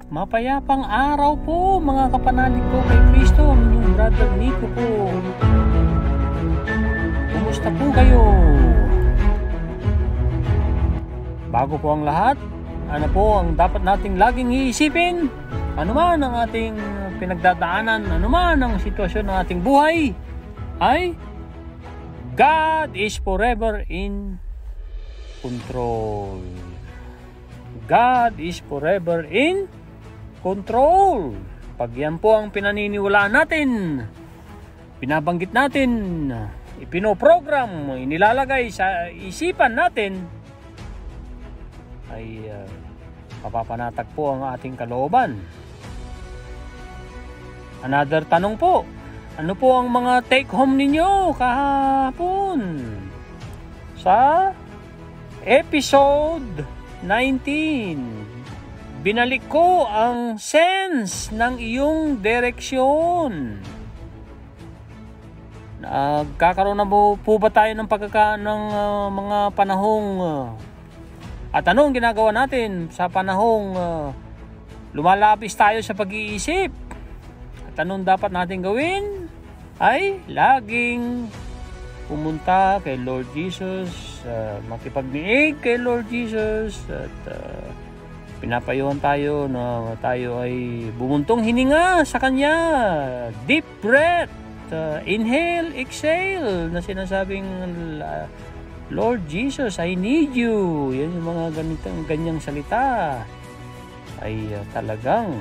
Mapayapang araw po mga kapanalig ko kay Kristo, ang inyong brother Nico po. Kumusta po kayo? Bago po ang lahat, ano po ang dapat nating laging iisipin? Ano man ang ating pinagdadaanan, ano man ang sitwasyon ng ating buhay, ay God is forever in control. God is forever in control. Pag yan po ang pinaniniwalaan natin, binabanggit natin, ipinoprogram, inilalagay sa isipan natin, ay mapapanatag po ang ating kalooban. Another tanong po, ano po ang mga take home ninyo kahapon sa episode 19? Binalik ko ang sense ng iyong direksyon. Nagkakaroon na po ba tayo ng mga panahong at anong ginagawa natin sa panahong lumalapis tayo sa pag-iisip? At anong dapat natin gawin? Ay laging pumunta kay Lord Jesus, makipagdiig kay Lord Jesus, at pinapayuhan tayo na tayo ay bumuntong hininga sa Kanya. Deep breath, inhale, exhale, na sinasabing, Lord Jesus, I need you. Yan yung mga ganyang salita ay talagang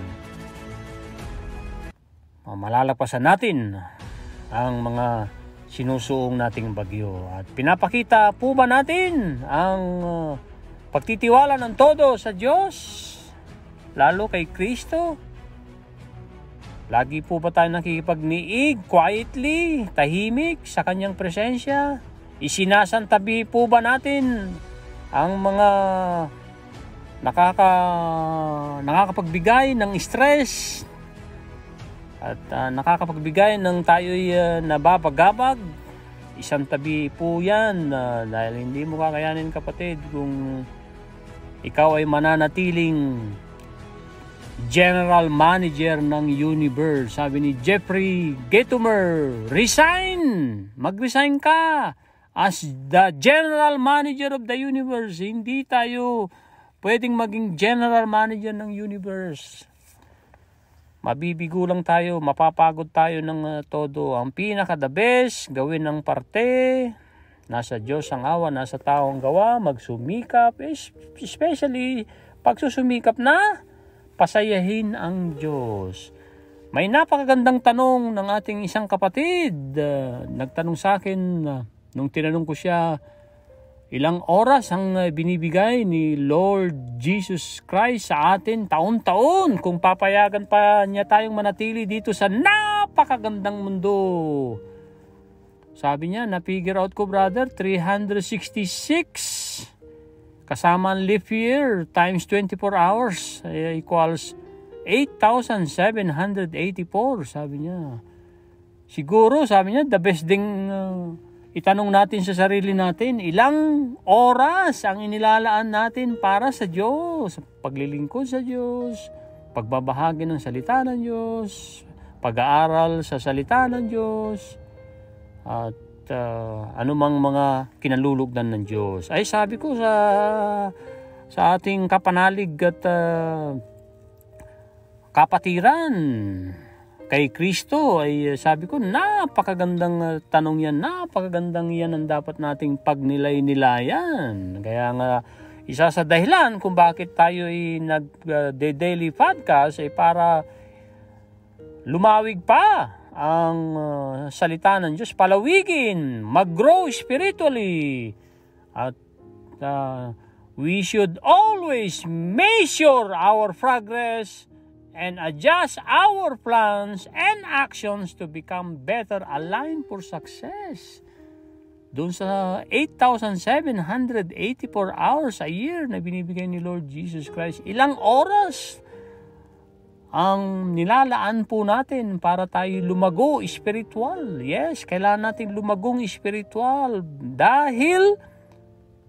malalagpasan natin ang mga sinusuong nating bagyo. At pinapakita po ba natin ang pagtitiwala ng todo sa Diyos, lalo kay Kristo? Lagi po ba tayo nakikipagniig quietly, tahimik sa Kanyang presensya? Isinasantabi po ba natin ang mga nakakapagbigay ng stress at nakakapagbigay ng tayo'y nababagabag? Isang tabi po yan, dahil hindi mo kakayanin, kapatid, kung ikaw ay mananatiling general manager ng universe. Sabi ni Jeffrey Gitomer, resign! Mag-resign ka as the general manager of the universe. Hindi tayo pwedeng maging general manager ng universe. Mabibigo lang tayo, mapapagod tayo ng todo. Ang pinaka-the best, gawin ng parte. Nasa Diyos ang awa, nasa tao ang gawa, magsumikap, especially pagsusumikap na pasayahin ang Diyos. May napakagandang tanong ng ating isang kapatid. Nagtanong sa akin, nung tinanong ko siya, ilang oras ang binibigay ni Lord Jesus Christ sa atin taon-taon kung papayagan pa niya tayong manatili dito sa napakagandang mundo? Sabi niya, na-figure out ko, brother, 366 kasama ang leap year times 24 hours equals 8,784, sabi niya. Siguro, sabi niya, the best ding itanong natin sa sarili natin, ilang oras ang inilalaan natin para sa Diyos, paglilingkod sa Diyos, pagbabahagi ng salita ng Diyos, pag-aaral sa salita ng Diyos, at anumang mga kinalulugdan ng Diyos. Ay sabi ko sa ating kapanalig at kapatiran kay Kristo, ay sabi ko, napakagandang tanong yan, napakagandang yan ang dapat nating pagnilay-nilayan. Kaya nga, isa sa dahilan kung bakit tayo ay nag-daily podcast ay para lumawig pa ang salita ng Diyos, palawigin, mag-grow spiritually. At we should always measure our progress and adjust our plans and actions to become better aligned for success. Doon sa 8,784 hours a year na binibigay ni Lord Jesus Christ, ilang oras ang nilalaan po natin para tayo lumago spiritual? Yes, kailangan natin lumagong spiritual dahil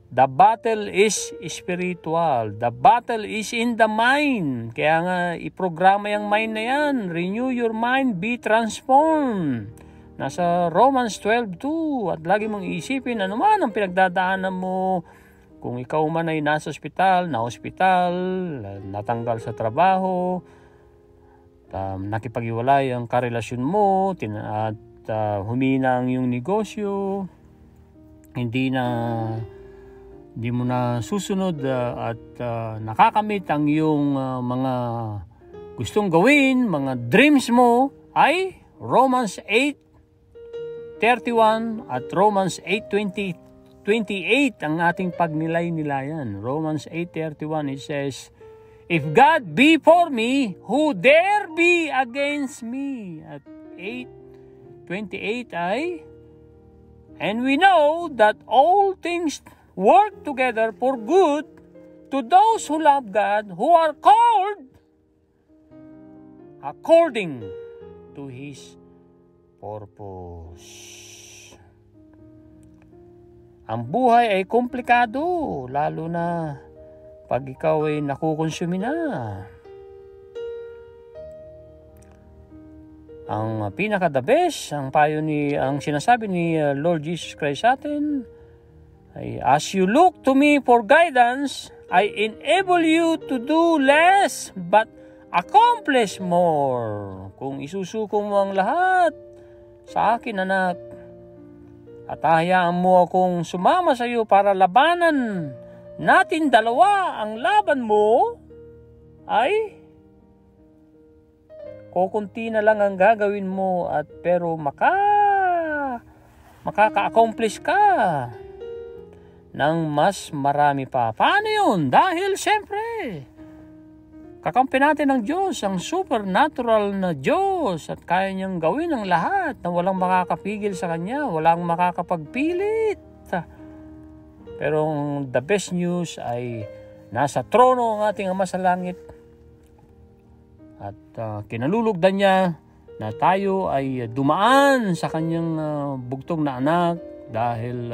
The battle is spiritual. The battle is in the mind. Kaya nga, iprograma yung mind na yan. Renew your mind, be transformed. Nasa Romans 12:2. At lagi mong iisipin, ano man ang pinagdadaanan mo. Kung ikaw man ay nasa ospital, na-hospital, natanggal sa trabaho, nakipag-iwalay ang karelasyon mo, at humina ang iyong negosyo, hindi mo na susunod at nakakamit ang iyong mga gustong gawin, mga dreams mo, ay Romans 8:31 at Romans 8:28 ang ating pagnilay-nilayan. Romans 8:31, it says, "If God be for me, who dare be against me?" At 8:28 ay, "And we know that all things work together for good to those who love God, who are called according to His purpose." Ang buhay ay komplikado, lalo na pag ikaw ay nakukonsumi na. Ang pinaka-the best, ang sinasabi ni Lord Jesus Christ sa atin, ay, "As you look to me for guidance, I enable you to do less but accomplish more." Kung isusuko mo ang lahat sa akin, anak, at hayaan mo akong sumama sa iyo para labanan natin dalawa, ang laban mo ay kukunti na lang ang gagawin mo pero makaka-accomplish ka ng mas marami pa. Paano yun? Dahil siyempre, kakampi natin ng Diyos, ang supernatural na Diyos, at kaya niyang gawin ang lahat na walang makakapigil sa Kanya, walang makakapagpilit. Pero the best news ay nasa trono ang ating Ama sa langit at kinalulugdan niya na tayo ay dumaan sa Kanyang bugtong na anak dahil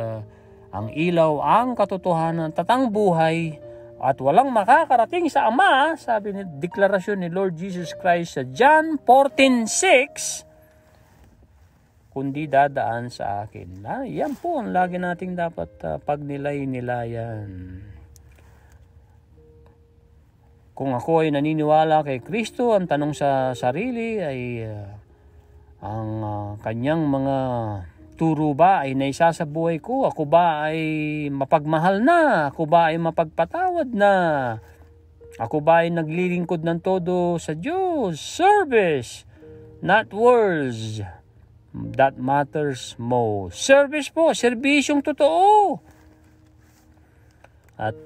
ang ilaw, ang katotohanan, tatang buhay, at walang makakarating sa Ama, sabi ni deklarasyon ni Lord Jesus Christ sa John 14:6, kundi dadaan sa akin. Yan po ang lagi nating dapat pagnilay-nilayan. Kung ako ay naniniwala kay Kristo, ang tanong sa sarili ay ang kanyang mga turo ba ay naisa sa buhay ko? Ako ba ay mapagmahal na? Ako ba ay mapagpatawad na? Ako ba ay naglilingkod ng todo sa Diyos? Service, not words, that matters most. Service po, serbisyong totoo. At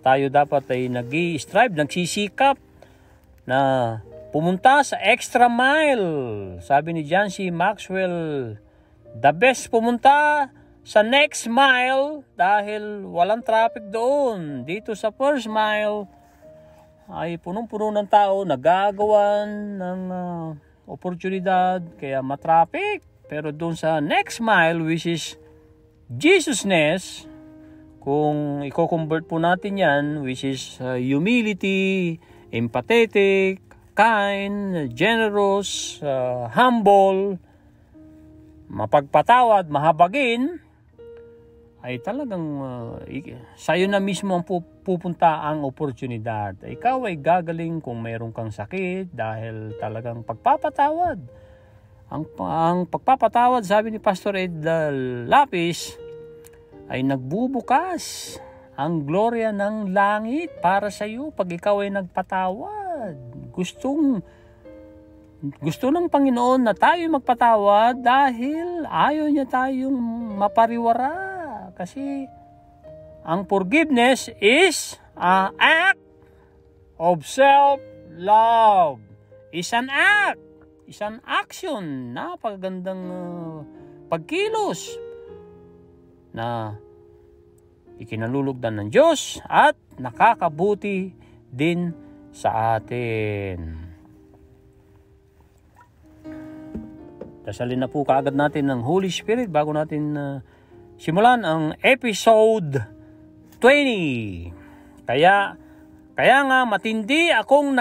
tayo dapat ay nag-i-strive, nagsisikap na pumunta sa extra mile. Sabi ni John C. Maxwell, the best pumunta sa next mile dahil walang traffic doon. Dito sa first mile ay punong-puno ng tao, nagagawan ng oportunidad, kaya matraffic. Pero doon sa next mile, which is Jesusness, kung i-convert po natin yan, which is humility, empathetic, kind, generous, humble, mapagpatawad, mahabagin, ay talagang sa'yo na mismo ang pupunta ang oportunidad. Ikaw ay gagaling kung mayroon kang sakit dahil talagang pagpapatawad. Ang pagpapatawad, sabi ni Pastor Ed Lapis, ay nagbubukas ang gloria ng langit para sa iyo pag ikaw ay nagpatawad. Gusto ng Panginoon na tayo magpatawad dahil ayaw niya tayong mapariwara. Kasi ang forgiveness is an act of self-love. Is an act. Is an action. Napakagandang pagkilos na ikinalulugdan ng Diyos at nakakabuti din sa atin. Dasalin na po kaagad natin ng Holy Spirit bago natin simulan ang episode 20. Kaya nga matindi akong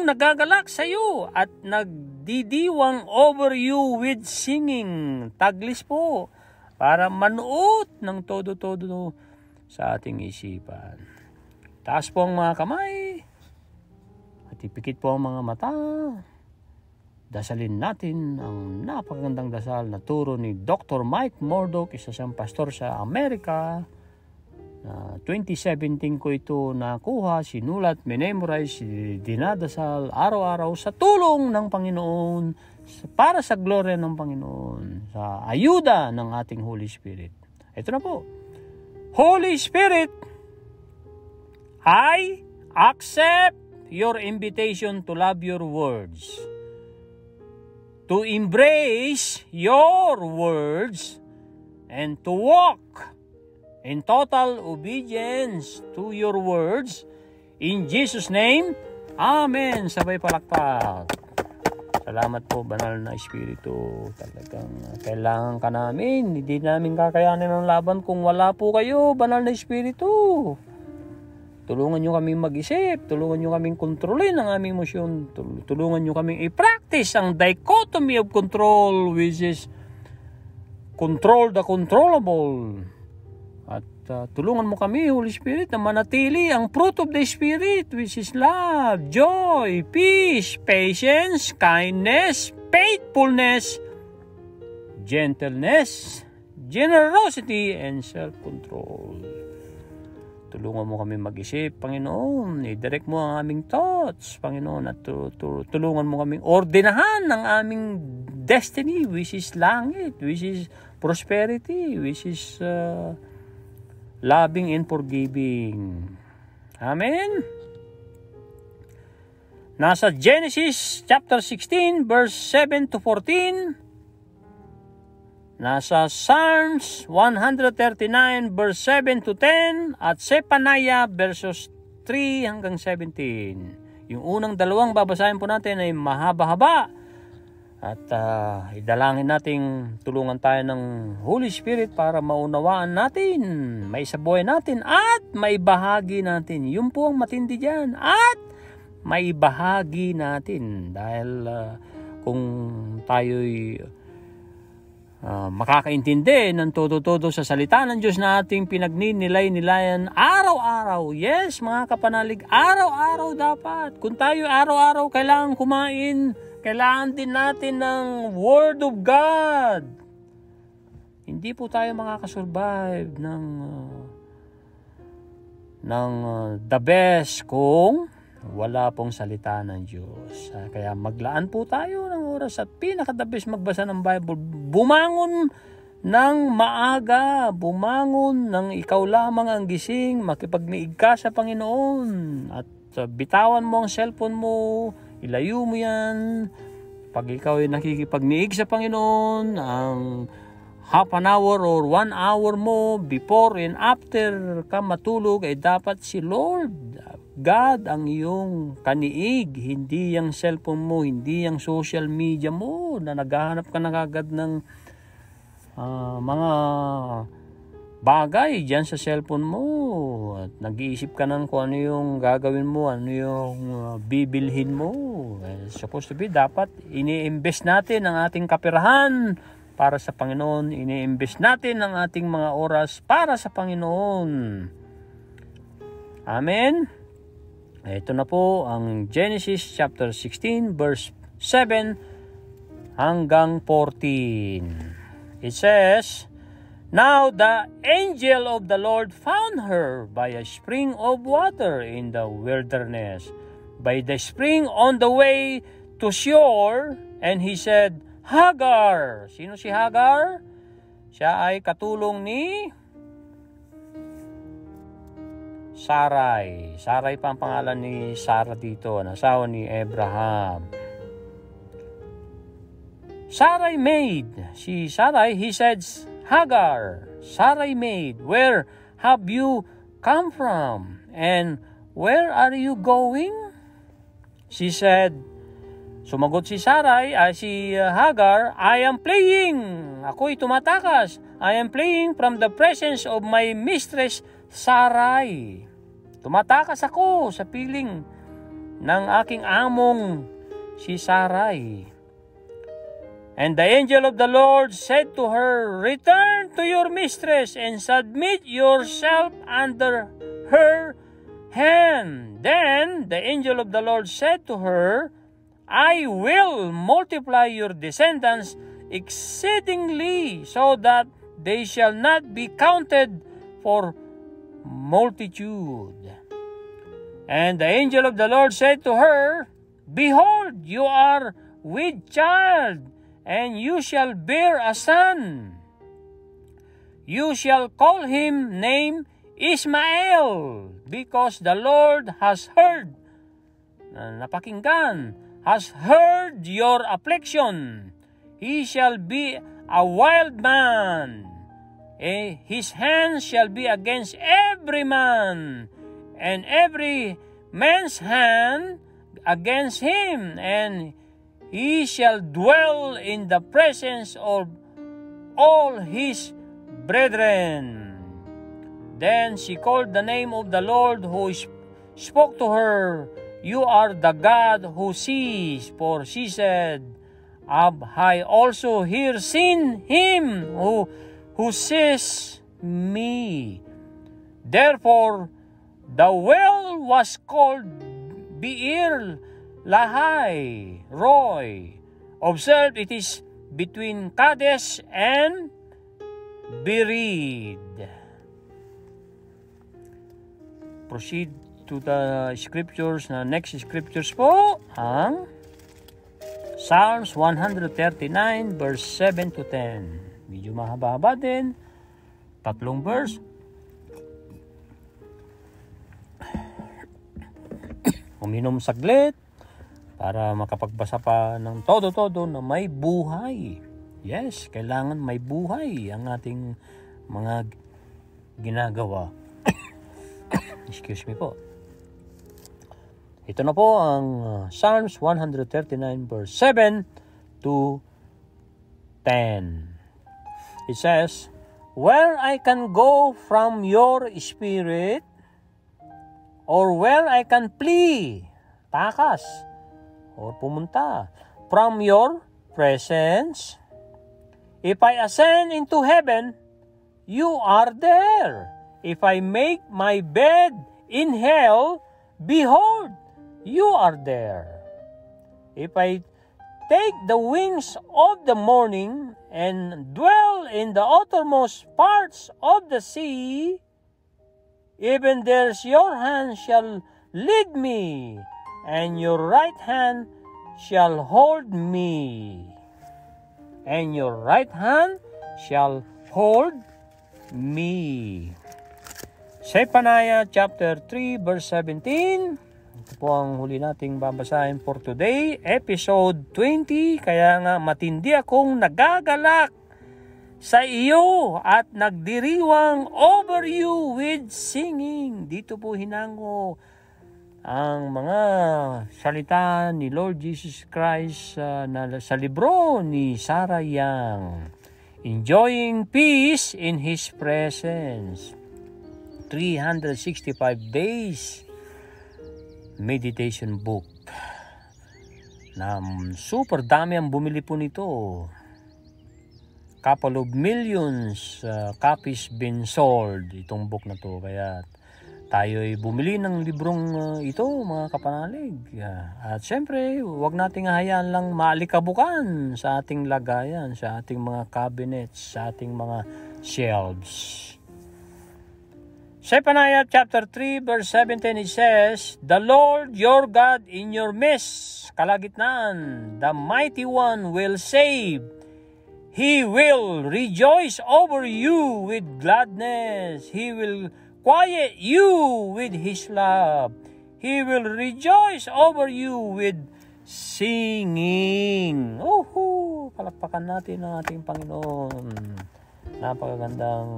nagagalak sa iyo at nagdidiwang over you with singing. Taglis po para manuot ng todo-todo sa ating isipan. Taas po ang mga kamay at ipikit po ang mga mata. Dasalin natin ang napakagandang dasal na turo ni Dr. Mike Murdock, isa siyang pastor sa Amerika. 2017 ko ito nakuha, sinulat, memorize, dinadasal araw-araw sa tulong ng Panginoon, para sa glory ng Panginoon, sa ayuda ng ating Holy Spirit. Ito na po. Holy Spirit, I accept your invitation to love your words, to embrace your words, and to walk in total obedience to your words. In Jesus' name, Amen. Sabay palakpak. Salamat po, Banal na Espiritu. Talagang kailangan ka namin. Hindi namin kakayanin ang laban kung wala po kayo, Banal na Espiritu. Tulungan nyo kaming mag-isip. Tulungan nyo kaming kontrolin ang aming emosyon. Tulungan nyo kaming i-practice ang dichotomy of control, which is control the controllable. At tulungan mo kami, Holy Spirit, na manatili ang fruit of the Spirit, which is love, joy, peace, patience, kindness, faithfulness, gentleness, generosity, and self-control. Tulungan mo kami mag-isip, Panginoon. I-direct mo ang aming thoughts, Panginoon. At tulungan mo kaming ordinahan ang aming destiny, which is langit, which is prosperity, which is loving and forgiving. Amen? Nasa Genesis chapter 16, verse 7 to 14. Nasa Psalms 139 verse 7 to 10 at Zephaniah verses 3 hanggang 17. Yung unang dalawang babasahin po natin ay mahaba-haba at idalangin nating tulungan tayo ng Holy Spirit para maunawaan natin, maisabuhay natin at maibahagi natin. Yun po ang matindi dyan, at maibahagi natin dahil kung tayo'y makakaintindi ng todo-todo sa salita ng Diyos na ating pinagninilay-nilayan araw-araw. Yes, mga kapanalig, araw-araw dapat. Kung tayo araw-araw kailangan kumain, kailangan din natin ng Word of God. Hindi po tayo makakasurvive ng the best kung wala pong salita ng Diyos. Kaya maglaan po tayo ng oras at pinaka-the best magbasa ng Bible. Bumangon ng maaga, bumangon ng ikaw lamang ang gising, makipagniig ka sa Panginoon at bitawan mo ang cellphone mo, ilayo mo yan. Pag ikaw ay nakikipagniig sa Panginoon, ang half an hour or 1 hour mo before and after ka matulog ay dapat si Lord God ang iyong kaniig, hindi yung cellphone mo, hindi yung social media mo na naghahanap ka na agad ng mga bagay dyan sa cellphone mo at nag-iisip ka ng kung ano yung gagawin mo, ano yung bibilhin mo. Supposed to be, dapat ini-invest natin ang ating kapirahan para sa Panginoon, ini-invest natin ang ating mga oras para sa Panginoon. Amen? Ito na po ang Genesis chapter 16 verse 7 hanggang 14. It says, Now the angel of the Lord found her by a spring of water in the wilderness, by the spring on the way to shore, and he said, Hagar. Sino si Hagar? Siya ay katulong ni Sarai. Sarai pa ang pangalan ni Sarah dito, asawa ni Abraham. Sarai maid. Si Sarai, he said, Hagar, Sarai maid, where have you come from? And where are you going? She said, Sumagot si Hagar, I am fleeing. Ako'y tumatakas. I am fleeing from the presence of my mistress Sarai. Tumatakas ako sa piling ng aking among si Sarai. And the angel of the Lord said to her, return to your mistress and submit yourself under her hand. Then the angel of the Lord said to her, I will multiply your descendants exceedingly, so that they shall not be counted for multitude. And the angel of the Lord said to her, behold, you are with child, and you shall bear a son. You shall call him name Ismael, because the Lord has heard, has heard your affliction. He shall be a wild man. His hand shall be against every man, and every man's hand against him, and he shall dwell in the presence of all his brethren. Then she called the name of the Lord who spoke to her, you are the God who sees. For she said, have I also here seen him who sees me? Therefore the well was called Beer Lahai Roy. Observe, it is between Kadesh and Bered. Proceed to the scriptures. Na next scriptures po ang Psalms 139 verse 7 to 10. Medyo mahaba-haba din. 3 verse. Uminom saglit para makapagbasa pa ng todo-todo na may buhay. Yes, kailangan may buhay ang ating mga ginagawa. Excuse me po. Ito na po ang Psalms 139 verse 7 to 10. It says, where I can go from your spirit, or where I can flee, takas, or pumunta, from your presence. If I ascend into heaven, you are there. If I make my bed in hell, behold, you are there. If I take the wings of the morning and dwell in the uttermost parts of the sea, even there your hand shall lead me, and your right hand shall hold me. And your right hand shall hold me. Zephaniah chapter 3 verse 17. Ito po ang huli nating babasahin for today, episode 20. Kaya nga matindi akong nagagalak sa iyo at nagdiriwang over you with singing. Dito po hinango ang mga salita ni Lord Jesus Christ na sa libro ni Sarah Young. Enjoying peace in His presence. 365 days meditation book na super dami ang bumili po nito. Couple of millions copies been sold itong book na to, kaya tayo ay bumili ng librong ito, mga kapanalig. At syempre, huwag nating hayaan lang maalikabukan sa ating lagayan, sa ating mga cabinets, sa ating mga shelves. Zephaniah chapter 3 verse 17, it says, the Lord your God in your midst, kalagitnaan, the mighty one will save. He will rejoice over you with gladness. He will quiet you with His love. He will rejoice over you with singing. Palakpakan natin ang ating Panginoon. Napakagandang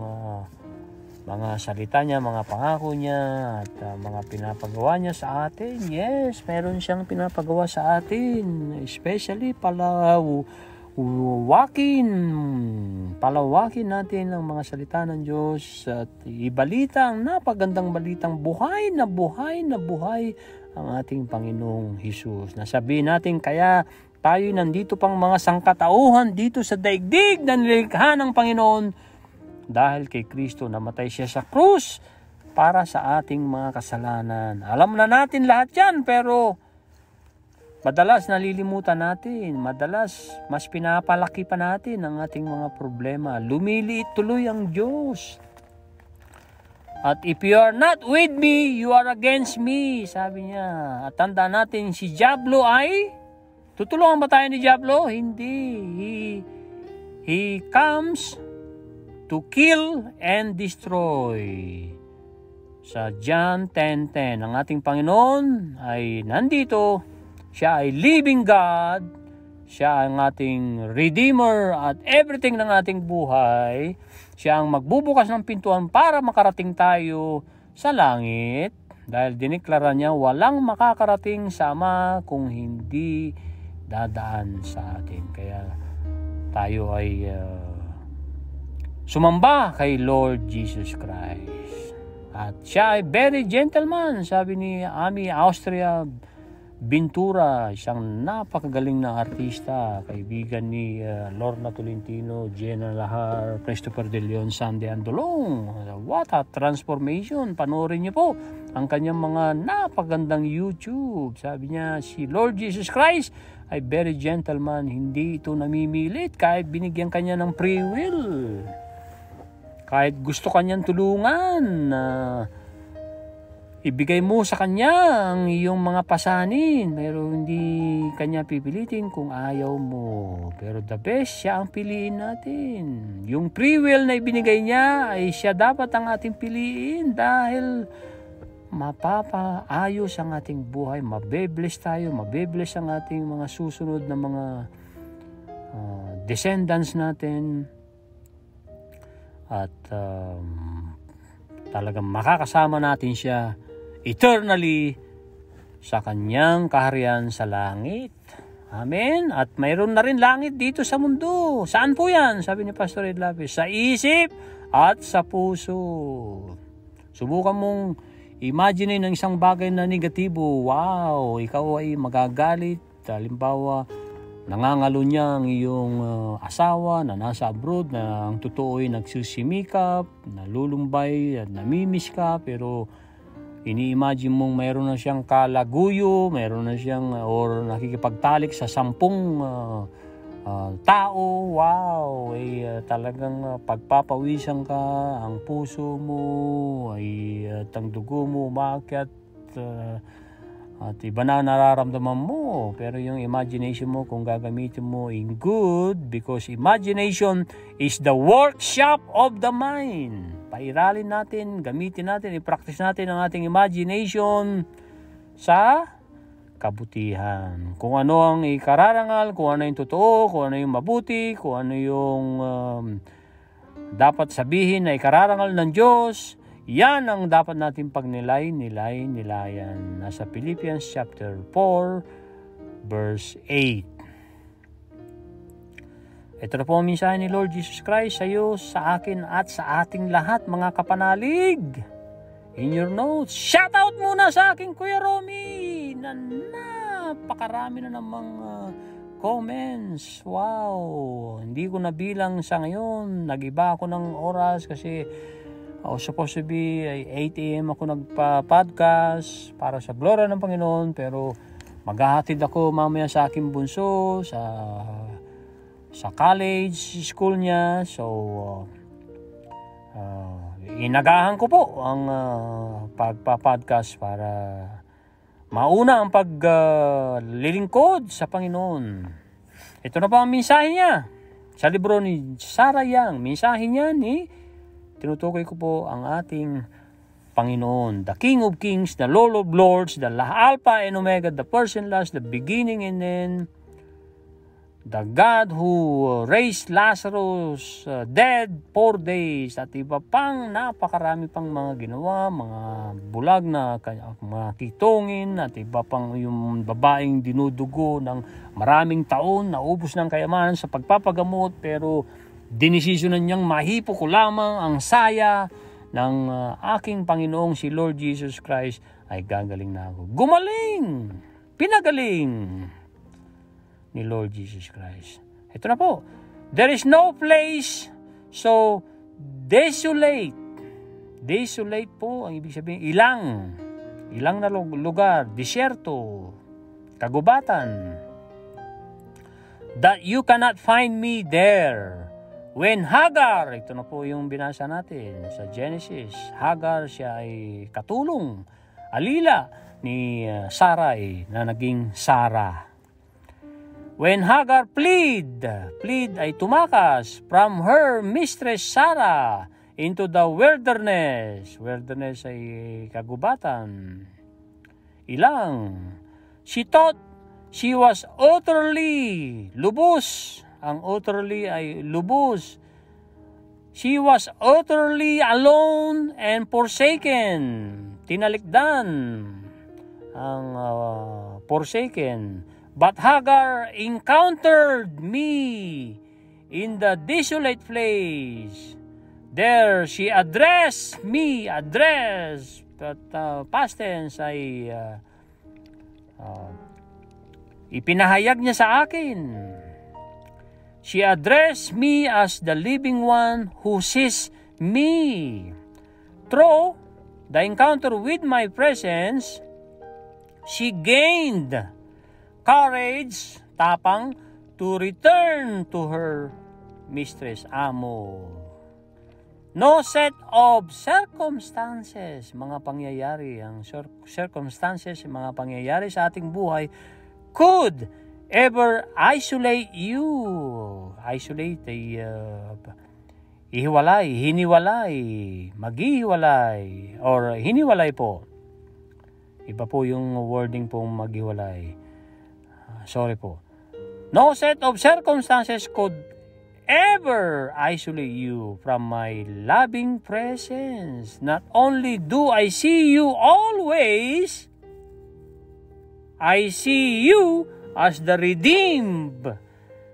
mga salita niya, mga pangako niya, at mga pinapagawa niya sa atin. Yes, meron siyang pinapagawa sa atin, especially palawakin natin ang mga salita ng Diyos at ibalita ang napagandang balitang buhay na buhay ang ating Panginoong Hesus. Nasabihin natin, kaya tayo nandito pang mga sangkatauhan dito sa daigdig na nilikha ng Panginoon dahil kay Kristo namatay siya sa krus para sa ating mga kasalanan. Alam na natin lahat yan, pero madalas nalilimutan natin. Madalas mas pinapalaki pa natin ang ating mga problema. Lumiliit tuloy ang Diyos. At if you are not with me, you are against me, sabi niya. At tandaan natin, si Diablo ay tutulungan ba tayo ni Diablo? Hindi. He comes to kill and destroy. Sa John 10:10, ang ating Panginoon ay nandito. Siya ay living God. Siya ang ating Redeemer at everything ng ating buhay. Siya ang magbubukas ng pintuan para makarating tayo sa langit. Dahil diniklara niya, walang makakarating sa Ama kung hindi dadaan sa atin. Kaya tayo ay sumamba kay Lord Jesus Christ. At siya ay very gentleman, sabi ni Ami Austria Bintura, isang napakagaling na artista, kaibigan ni Lorna Tolentino, Jenna Lahar, Christopher De Leon, Sandy Andolong. What a transformation! Panoorin niyo po ang kanyang mga napagandang YouTube. Sabi niya, si Lord Jesus Christ ay very gentleman, hindi ito namimilit kahit binigyan kanya ng free will. Kahit gusto kanyang tulungan, ibigay mo sa kanya ang iyong mga pasanin, pero hindi kanya pipilitin kung ayaw mo. Pero the best, siya ang piliin natin. Yung free will na ibinigay niya ay siya dapat ang ating piliin dahil mapapaayos ang ating buhay, mabe-bless tayo, mabe-bless ang ating mga susunod na mga descendants natin. At talagang makakasama natin siya eternally sa kanyang kaharian sa langit. Amen. At mayroon na rin langit dito sa mundo. Saan po yan? Sabi ni Pastor Ed Lapis, sa isip at sa puso. Subukan mong imagine ng isang bagay na negatibo. Wow, ikaw ay magagalit. Halimbawa, nangangalo niya ang iyong asawa na nasa abroad, na ang totoo ay nagsisimikap, nalulumbay at namimiss ka, pero ini-imagine mong mayroon na siyang kalaguyo, mayroon na siyang or nakikipagtalik sa 10 tao. Wow, ay talagang pagpapawisan ka, ang puso mo ay ang dugo mo umakyat at iba na nararamdaman mo. Pero yung imagination mo, kung gagamitin mo in good, because imagination is the workshop of the mind. Pairalin natin, gamitin natin, i-practice natin ang ating imagination sa kabutihan. Kung ano ang ikararangal, kung ano yung totoo, kung ano yung mabuti, kung ano yung dapat sabihin na ikararangal ng Diyos, yan ang dapat natin nilayan. Nasa Philippians chapter 4, verse 8. Ito na po ang mensahe ni Lord Jesus Christ sa iyo, sa akin at sa ating lahat, mga kapanalig. In your notes, shout out muna sa akin, Kuya Romy, na napakarami na namang comments. Wow, hindi ko nabilang sa ngayon. Nag-iba ako ng oras kasi supposed to be 8 a.m. ako nagpa-podcast para sa glory ng Panginoon, pero maghahatid ako mamaya sa aking bunso sa college school niya. So inagahan ko po ang pagpa-podcast para mauna ang paglilingkod sa Panginoon. Ito na pa ang mensahe niya sa libro ni Sarah Young. Mensahe niya tinutukoy ko po ang ating Panginoon, the King of Kings, the Lord of Lords, the Alpha and Omega, the first and last, the beginning and end, the God who raised Lazarus dead 4 days, at iba pang napakarami pang mga ginawa, mga bulag na mga kitongin, at iba pang yung babaeng dinudugo ng maraming taon, naubos ng kayamanan sa pagpapagamot, pero dinesisyonan niyang mahipo ko lamang ang saya ng aking Panginoong si Lord Jesus Christ, ay gagaling na ako. Gumaling! Pinagaling ni Lord Jesus Christ. Ito na po. There is no place so desolate. Desolate po ang ibig sabihin. Ilang na lugar. Disyerto. Kagubatan. That you cannot find me there. When Hagar, ito na po yung binasa natin sa Genesis. Hagar, siya ay katulong, alila ni Sarai na naging Sarah. When Hagar plead ay tumakas from her mistress Sarah into the wilderness. Wilderness ay kagubatan. She thought she was utterly lubos. Ang utterly ay lubos. She was utterly alone and forsaken. Tinalikdan ang forsaken. But Hagar encountered me in the desolate place. There she addressed me. But past tense ay ipinahayag niya sa akin. She addressed me as the living one who sees me. Through the encounter with my presence, she gained courage, tapang, to return to her mistress, amo. No set of circumstances, mga pangyayari, ang circumstances, mga pangyayari sa ating buhay, could ever isolate you. Isolate ay ihiwalay, hiniwalay, maghihiwalay, or hiniwalay po. Iba po yung wording pong maghiwalay. Sorry po. No set of circumstances could ever isolate you from my loving presence. Not only do I see you always, I see you as the redeemed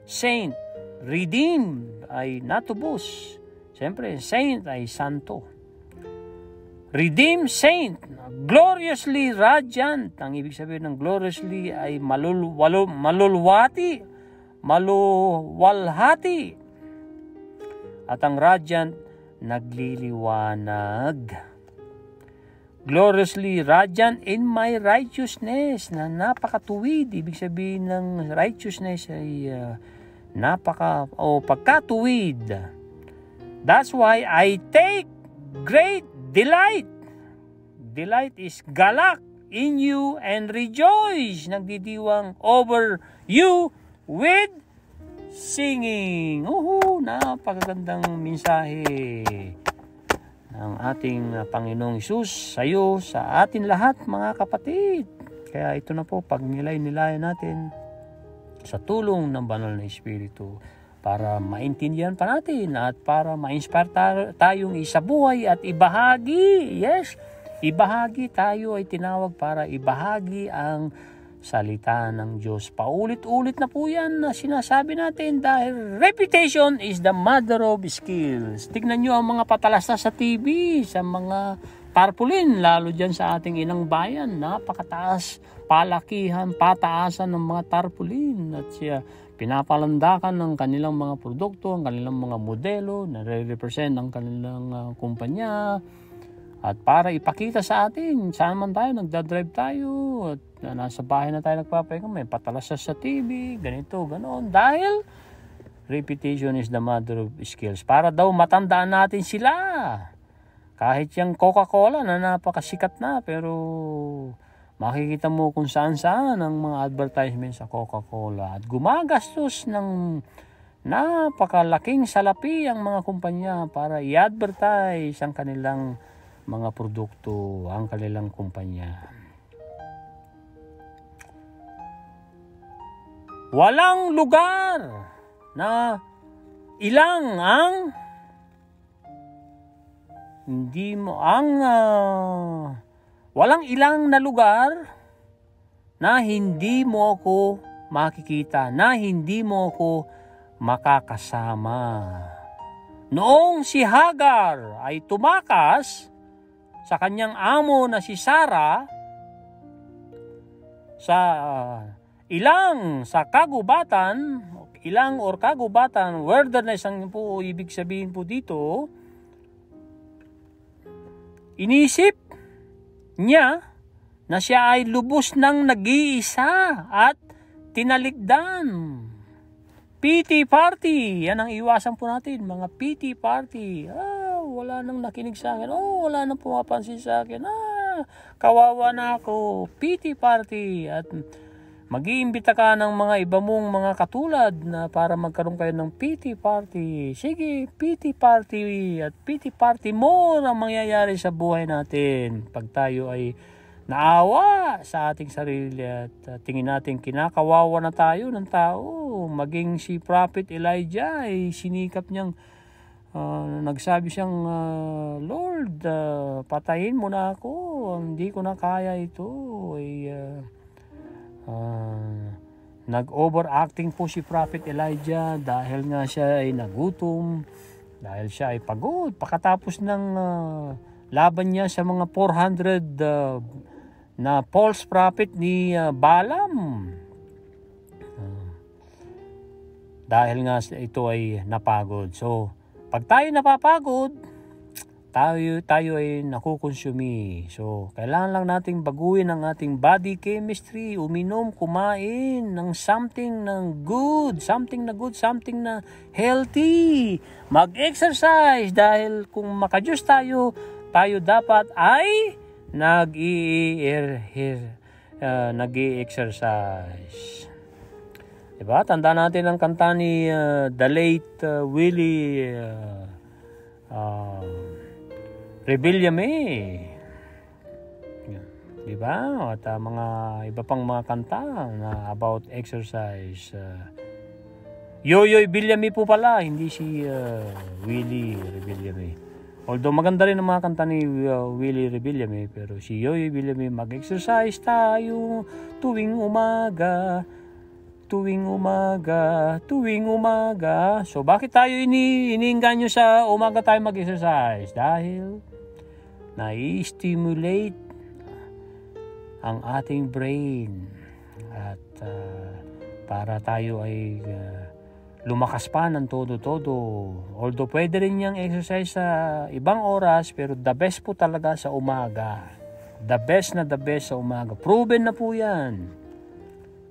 saint. Redeemed ay natubos. Siyempre, saint ay santo. Redeemed saint, gloriously radiant. Ang ibig sabihin ng gloriously ay maluwalhati. At ang radiant, nagliliwanag. Gloriously radiant in my righteousness, na napakatuwid. Ibig sabihin ng righteousness ay pagkatuwid. That's why I take great delight. Delight is galak in you and rejoice. Nagdidiwang over you with singing. Napakagandang mensahe ng ating Panginoong Hesus sa iyo, sa atin lahat mga kapatid. Kaya ito na po, pagnilay-nilayan natin sa tulong ng banal na Espiritu para maintindihan pa natin at para ma-inspire tayong isabuhay at ibahagi. Yes, ibahagi. Tayo ay tinawag para ibahagi ang salita ng Diyos. Paulit-ulit na po yan na sinasabi natin dahil reputation is the mother of skills. Tignan nyo ang mga patalastas sa TV, sa mga tarpaulin, lalo dyan sa ating inang bayan. Napakataas, palakihan, pataasan ng mga tarpaulin. At siya pinapalandakan ng kanilang mga produkto, ang kanilang mga modelo, nare-represent ang kanilang kumpanya. At para ipakita sa atin, saan man tayo, nagdadrive tayo, at nasa bahay na tayo nagpapahinga, may patalastas sa TV, ganito, ganoon. Dahil repetition is the mother of skills. Para daw matandaan natin sila. Kahit yung Coca-Cola na napakasikat na, pero makikita mo kung saan-saan ang mga advertisement sa Coca-Cola. At gumagastos ng napakalaking salapi ang mga kumpanya para i-advertise ang kanilang mga produkto, ang kanilang kumpanya. walang lugar na ilang ang hindi mo ang walang ilang na lugar na hindi mo ako makikita, na hindi mo ako makakasama. Noong si Hagar ay tumakas sa kanyang amo na si Sarah sa kagubatan, wilderness ang po ibig sabihin po dito, inisip niya na siya ay lubos ng nag-iisa at tinalikdan. PT party, yan ang iwasan po natin, mga PT party. Wala nang nakinig sa akin. Wala nang pumapansin sa akin. Kawawa na ako. PT party. At mag-iimbita ka ng mga iba mong mga katulad na para magkaroon kayo ng PT party. Sige, PT party. At PT party more ang mangyayari sa buhay natin pag tayo ay naawa sa ating sarili at tingin natin kinakawawa na tayo ng tao. Maging si Prophet Elijah ay sinikap niyang nagsabi siyang, Lord, patayin mo na ako. Hindi ko na kaya ito. Nag-overacting po si Prophet Elijah dahil nga siya ay nagutom, dahil siya ay pagod. Pagkatapos ng laban niya sa mga 400 na false prophet ni Balaam. Dahil nga ito ay napagod. So, pag tayo napapagod, tayo ay nakukonsumi. So, kailangan lang nating baguhin ang ating body chemistry, uminom, kumain ng something good, something na healthy. Mag-exercise dahil kung maka-Diyos tayo dapat ay nag-i-exercise. Diba? Tanda natin ang kanta ni the late Willie Rebillame. Diba? At mga iba pang mga kanta na about exercise. Yoyoy Villame po pala, hindi si Willie Rebillame. Although maganda rin ang mga kanta ni Willie Rebillame, pero si Yoyoy Villame, mag-exercise tayo tuwing umaga. So bakit tayo iniinganyo sa umaga tayo mag-exercise? Dahil na-stimulate ang ating brain at para tayo ay lumakas pa ng todo-todo. Although pwede rin niyang exercise sa ibang oras, pero the best po talaga sa umaga. The best sa umaga. Proven na po yan.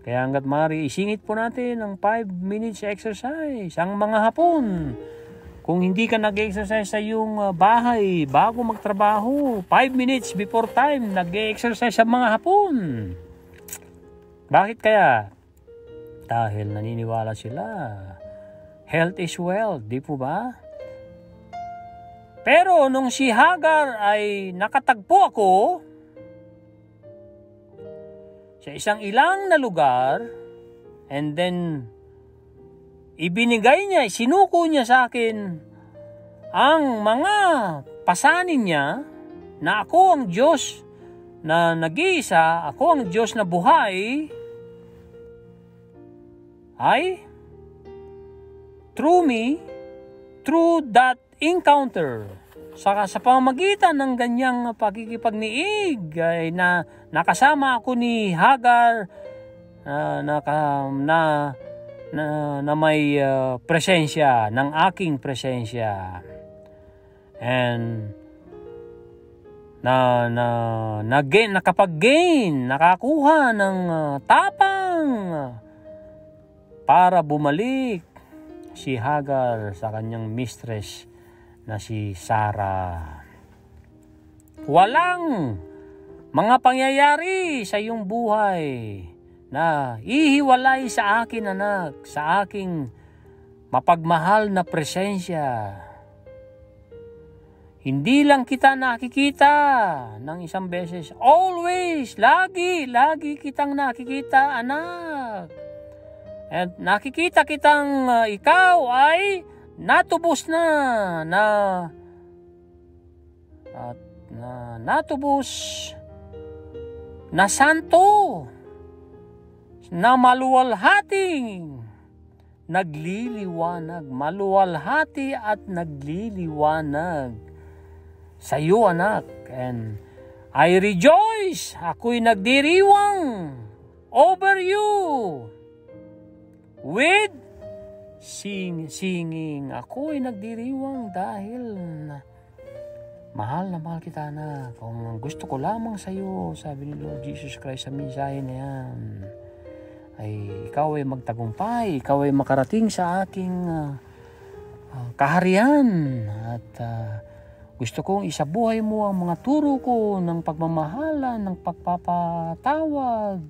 Kaya hanggat maaari, isingit po natin ang 5 minutes exercise. Ang mga hapon, kung hindi ka nag-exercise sa iyong bahay bago magtrabaho, 5 minutes before time, nag-exercise sa mga hapon. Bakit kaya? Dahil naniniwala sila. Health is wealth, di po ba? Pero nung si Hagar ay nakatagpo ako sa isang ilang na lugar, and then ibinigay niya, sinuko niya sa akin ang mga pasanin niya na ako ang Diyos na nag-iisa, ako ang Diyos na buhay, ay through that encounter, sa pamamagitan ng ganyang pakikipagniig ay nakasama ako ni Hagar na may presensya, ng aking presensya. And nakakuha ng tapang para bumalik si Hagar sa kanyang mistress na si Sarah. Walang mga pangyayari sa iyong buhay na ihiwalay sa akin, anak, sa aking mapagmahal na presensya. Hindi lang kita nakikita ng isang beses. Always, lagi kitang nakikita, anak. At nakikita kitang ikaw ay natubos natubos na santo, na maluwalhating nagliliwanag, maluwalhati at nagliliwanag sa iyo, anak. And I rejoice, ako'y nagdiriwang over you with singing. Ako'y nagdiriwang dahil mahal na mahal kita, anak. Kung gusto ko lamang sa iyo, sabi ni Lord Jesus Christ sa mensahe na yan, ay ikaw ay magtagumpay, ikaw ay makarating sa aking kaharian. At gusto kong isabuhay mo ang mga turo ko ng pagmamahalan, ng pagpapatawad,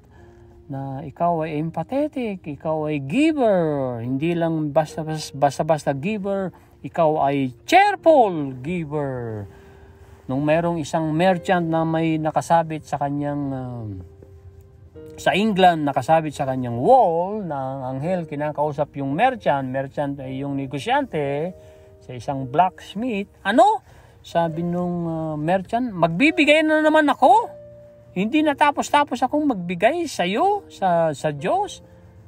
na ikaw ay empathetic, ikaw ay giver, hindi lang basta giver, ikaw ay cheerful giver. Nung merong isang merchant na may nakasabit sa kanyang sa England, nakasabit sa kanyang wall na anghel, kinakausap yung merchant ay yung negosyante sa isang blacksmith. Ano? Sabi nung merchant, magbibigay na naman ako? Hindi natapos-tapos akong magbigay sa iyo, sa Diyos?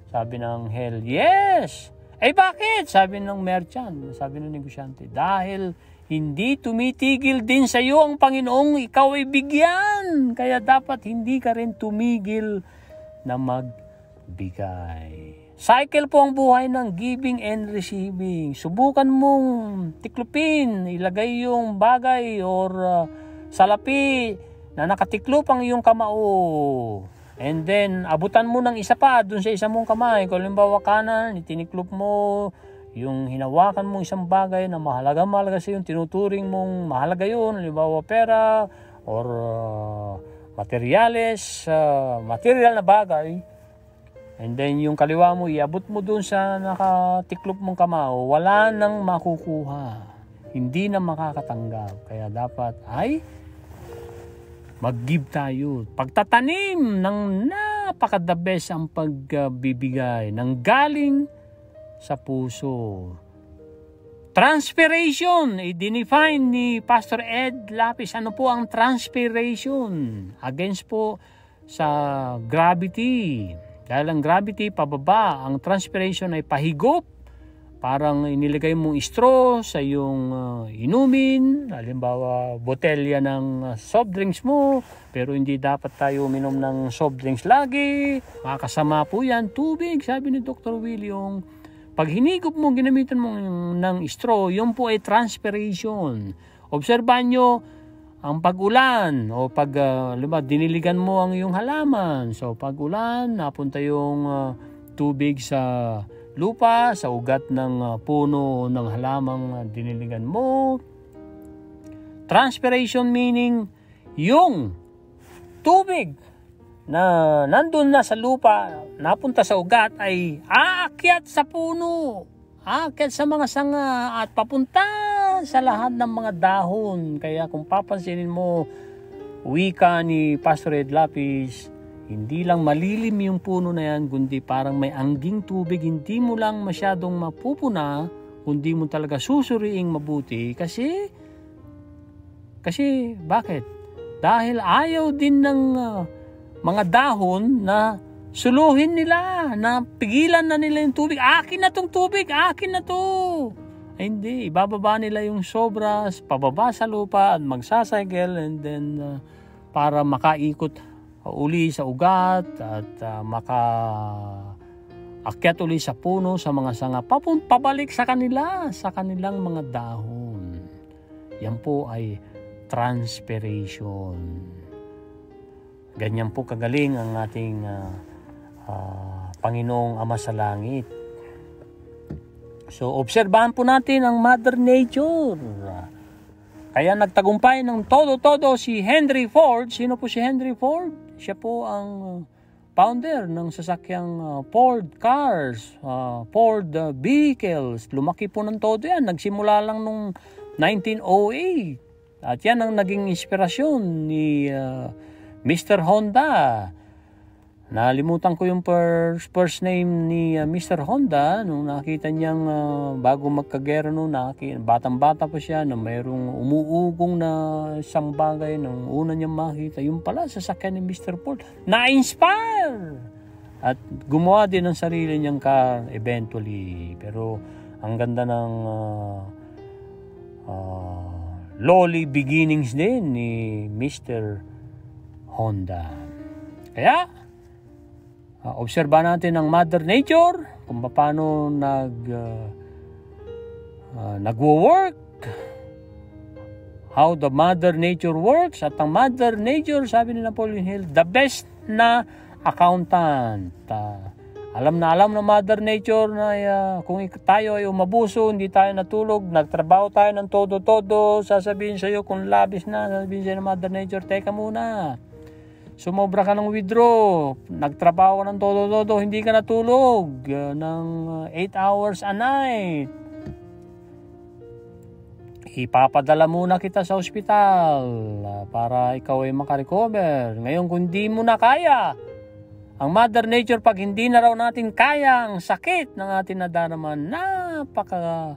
Sabi ng anghel, yes. Eh bakit? Sabi ng merchant, sabi ng negosyante, dahil hindi tumitigil din sa iyo ang Panginoong ikaw ay bigyan. Kaya dapat hindi ka rin tumigil na magbigay. Cycle po ang buhay ng giving and receiving. Subukan mong tiklupin, ilagay yung bagay or salapi na nakatiklop ang iyong kamao. And then, abutan mo ng isa pa dun sa isa mong kamay. Kung halimbawa kanan, itiniklop mo, yung hinawakan mo isang bagay na mahalaga sa yung tinuturing mong mahalaga yun. Halimbawa pera or material na bagay. And then yung kaliwa mo, iabot mo dun sa nakatiklop mong kamao, wala nang makukuha. Hindi na makakatanggap. Kaya dapat ay mag-give tayo. Pagtatanim ng napaka-the best ang pagbibigay ng galing sa puso. Transpiration, i-define ni Pastor Ed Lapis. Ano po ang transpiration? Against po sa gravity. Dahil ang gravity pababa, ang transpiration ay pahigop. Parang inilagay mong straw sa iyong inumin, halimbawa botelya ng soft drinks mo, pero hindi dapat tayo uminom ng soft drinks lagi. Makakasama po yan, tubig, sabi ni Dr. William. Pag hinigop mo, ginamitan mo ng straw, yun po ay transpiration. Obserbahan nyo ang pag-ulan o pag diniligan mo ang iyong halaman. So pag-ulan, napunta yung tubig sa lupa, sa ugat ng puno ng halamang diniligan mo. Transpiration meaning yung tubig na nandun na sa lupa, napunta sa ugat ay aakyat sa puno, aakyat sa mga sanga at papunta sa lahat ng mga dahon. Kaya kung papansinin mo, wika ni Pastor Ed Lapis, hindi lang malilim yung puno na yan, kundi parang may angging tubig. Hindi mo lang masyadong mapupuna, kundi mo talaga susuriing mabuti. Kasi bakit? Dahil ayaw din ng mga dahon na suluhin nila, na pigilan na nila yung tubig. Akin na tong tubig, akin na to. Ay, hindi, ibababa nila yung sobras, pababa sa lupa at magsacycle, and then para makaikot uli sa ugat at maka-akyat uli sa puno, sa mga sanga, pabalik sa kanila, sa kanilang mga dahon. Yan po ay transpiration. Ganyan po kagaling ang ating Panginoong Ama sa Langit. So, obserbahan po natin ang Mother Nature. Kaya nagtagumpay ng todo-todo si Henry Ford. Sino po si Henry Ford? Siya po ang founder ng sasakyang Ford cars, Ford vehicles. Lumaki po ng todo yan. Nagsimula lang nung 1908. At yan ang naging inspirasyon ni Mr. Honda Nalimutan ko yung first name ni Mr. Honda nung nakita niyang bago magkagera noon, batang-bata pa siya na mayroong umuugong na isang bagay nung una niyang makita. Yung pala, sasakyan ni Mr. Paul. Na-inspire! At gumawa din ng sarili niyang car eventually. Pero ang ganda ng lowly beginnings din ni Mr. Honda. Kaya, obserba natin ang Mother Nature, kung paano nagwo-work, how the Mother Nature works. At ang Mother Nature, sabi ni Napoleon Hill, the best na accountant. Alam na Mother Nature na kung tayo ay umabuso, hindi tayo natulog, nagtrabaho tayo ng todo-todo, sasabihin sa iyo kung labis na, sasabihin sa iyo ng Mother Nature, teka muna. Sumobra ka ng withdraw, nagtrabaho ka ng todo-todo, hindi ka natulog ng 8 hours a night. Ipapadala muna kita sa ospital para ikaw ay makarecover. Ngayon kung di mo na kaya, ang Mother Nature, pag hindi na raw natin kaya ang sakit ng ating nadarama, napaka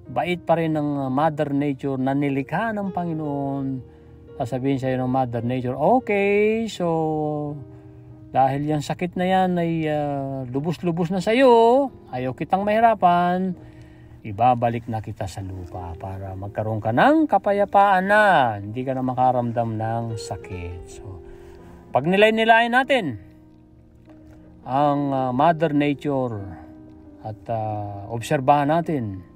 bait pa rin ng Mother Nature na nilikha ng Panginoon. Sasabihin sa iyo ng Mother Nature, okay, so dahil yung sakit na yan ay lubos-lubos na sa iyo, ayaw kitang mahirapan, ibabalik na kita sa lupa para magkaroon ka ng kapayapaan na hindi ka na makaramdam ng sakit. So, pag nilay-nilayan natin ang Mother Nature at obserbahan natin,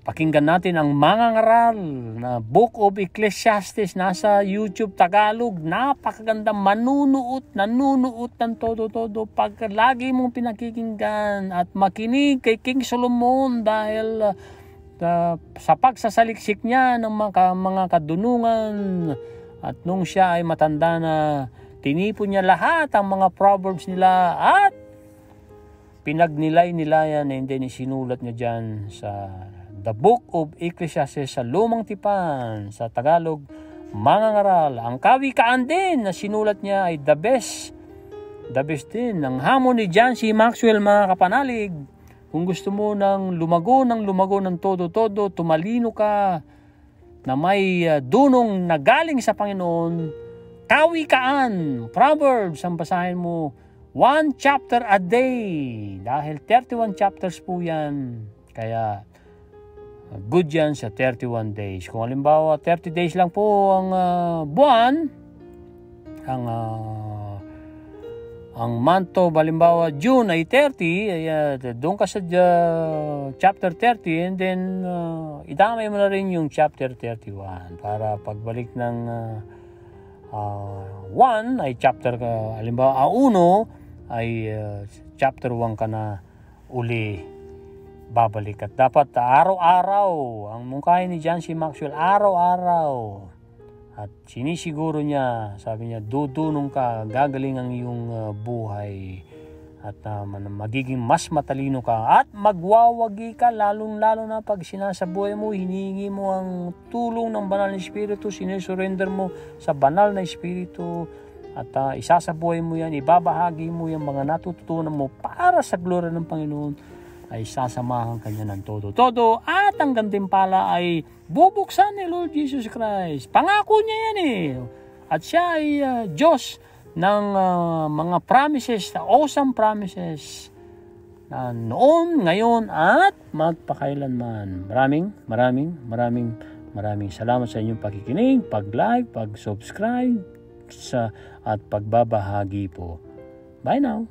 pakinggan natin ang mangangaral na Book of Ecclesiastes, nasa YouTube Tagalog. Napakaganda, nanunuot ng todo-todo. Pag lagi mong pinakikinggan at makinig kay King Solomon dahil sa pagsasaliksik niya ng mga kadunungan, at nung siya ay matanda na, tinipon niya lahat ang mga proverbs nila at pinagnilay-nilayan, and then isinulat niya dyan sa The Book of Ecclesiastes sa Lumang Tipan, sa Tagalog, mangangaral. Ang kawikaan din na sinulat niya ay the best din. Ang hamon ni John C. Maxwell, mga kapanalig. Kung gusto mo ng lumago ng todo-todo, tumalino ka na may dunong na galing sa Panginoon, kawikaan, Proverbs, ang basahin mo, 1 chapter a day. Dahil 31 chapters po yan. Kaya, good yan sa 31 days. Kung halimbawa 30 days lang po ang buwan, ang month of halimbawa June ay 30, doon ka sa chapter 30, and then idamay mo na rin yung chapter 31 para pagbalik ng 1 ay chapter halimbawa 1 ay chapter 1 ka na uli babalik. At dapat araw-araw, ang mungkahin ni John C. Maxwell, araw-araw. At sinisiguro niya, sabi niya, dudunong ka, gagaling ang iyong buhay. At magiging mas matalino ka. At magwawagi ka, lalong-lalo na pag sinasabuhay mo, hinihingi mo ang tulong ng banal na Espiritu, sinesurrender mo sa banal na Espiritu. At isasabuhay mo yan, ibabahagi mo yung mga natututunan mo para sa glory ng Panginoon, ay sasamahan kanya ng todo-todo, at ang gantimpala ay bubuksan ni Lord Jesus Christ. Pangako niya yan At siya ay Diyos ng mga promises, awesome promises, na noon, ngayon, at magpakailanman. Maraming salamat sa inyong pakikinig, pag-like, pag-subscribe, at pagbabahagi po. Bye now!